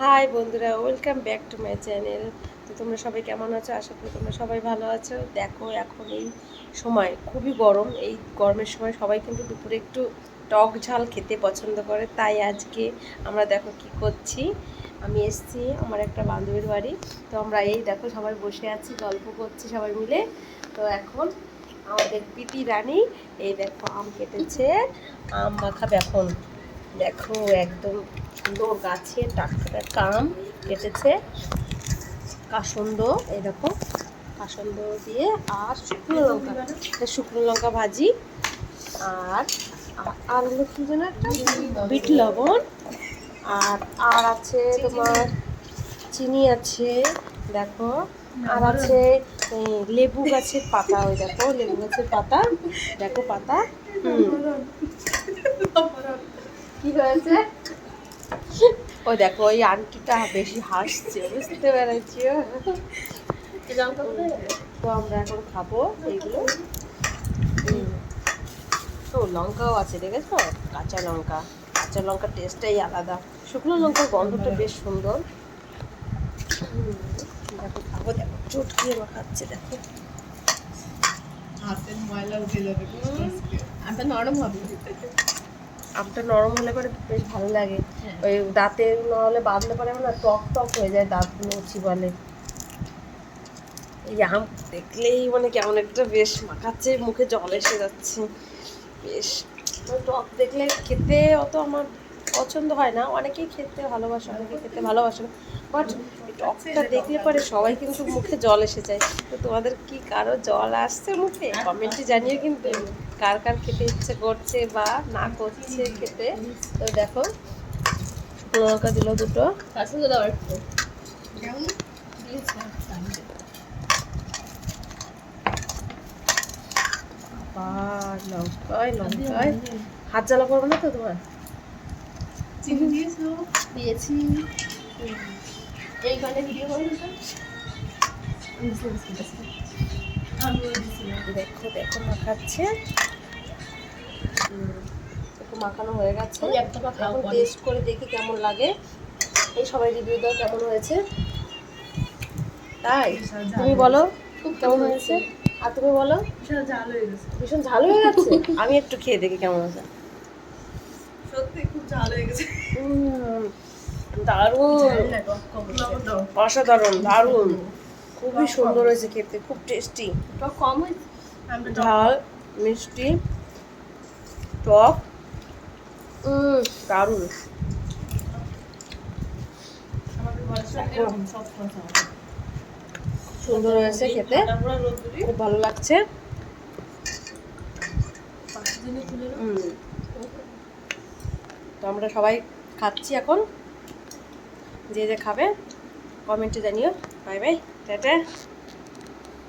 High বন্ধুরা, welcome back to my channel. তো তোমরা সবাই কেমন আছো? আশা করি তোমরা সবাই ভালো আছো। দেখো, এখন এই সময় খুবই গরম। এই গরমের সময় সবাই কিন্তু দুপুরে একটু টক ঝাল খেতে পছন্দ করে। তাই আজকে আমরা দেখো কি করছি। আমি এসেছি আমার একটা বান্ধবীর বাড়ি। তো আমরা এই দেখো সবাই বসে আছি, গল্প করছি সবাই মিলে। তো এখন আমাদের পিটি রানী এই দেখো আম কেটেছে, আম মাখাবে এখন। দেখো একদম সুন্দর গাছে টাটকা টাটকা আম কেটেছে। কাসন্দ, এই দেখো কাসন্দ দিয়ে আর শুকনো লঙ্কা ভাজি। আর আর হলো কি যেন একটা বিট লবণ। আর আর আছে তোমার চিনি আছে, দেখো। আর আছে লেবু গাছের পাতা, ওই দেখো লেবু গাছের পাতা, দেখো পাতা। কি হয়েছে? ওই দেখো ওই আন্টিটা বেশি হাসছে, বুঝতে পেরেছি। তো আমরা এখন খাবো এইগুলো। তো লঙ্কাও আছে, দেখেছো? কাঁচা লঙ্কা, কাঁচা লঙ্কার টেস্টটাই আলাদা। শুকনো লঙ্কার গন্ধটা বেশ সুন্দর। দেখো খাবো, দেখো চটকিয়ে মাখাচ্ছে, দেখো হাতের ময়লা উঠে যাবে। আমটা নরম হবে। আমটা নরম হলে পরে বেশ ভালো লাগে। ওই দাঁতে নহলে বাঁধলে পরে না টক টক হয়ে যায়, দাঁতগুলো চিবালে। এই আম দেখলেই মানে কেমন একটা বেশ মাখাচ্ছে, মুখে জল এসে যাচ্ছে। বেশ টক দেখলে খেতে অত আমার পছন্দ হয় না। অনেকেই খেতে ভালোবাসে, অনেকে খেতে ভালোবাসে না। বাট টকটা দেখলে পরে সবাই কিন্তু মুখে জল এসে যায়। তো তোমাদের কি কারো জল আসছে মুখে? কমেন্টে জানিয়ে কিন্তু কার কার খেতে ইচ্ছে করছে বা না করছে খেতে। তো দেখো শুকনো লঙ্কা দিল দুটো। আর লঙ্কায় লঙ্কায় হাত জ্বালা করবে না তো তোমার? চিনি দিয়েছো? দিয়েছি। এইখানে ভিডিও করে দেখো দেখো মাখাচ্ছে। একটু মাখানো হয়ে গেছে, এখন টেস্ট করে দেখি কেমন লাগে। এই সবাই রিভিউ দাও কেমন হয়েছে। তাই তুমি বলো কেমন হয়েছে, আর তুমি বলো। ভীষণ ঝাল হয়ে গেছে। আমি একটু খেয়ে দেখি কেমন আছে। সত্যি খুব ঝাল হয়ে গেছে। দারুণ, অসাধারণ, দারুণ, খুবই সুন্দর হয়েছে খেতে, খুব টেস্টি। কম হয়েছে। ঝাল, মিষ্টি, টক, দারুণ। সুন্দর হয়েছে খেতে, খুব ভালো লাগছে। তো আমরা সবাই খাচ্ছি এখন। যে যে খাবে কমেন্টে জানিও। Bye bye, tata.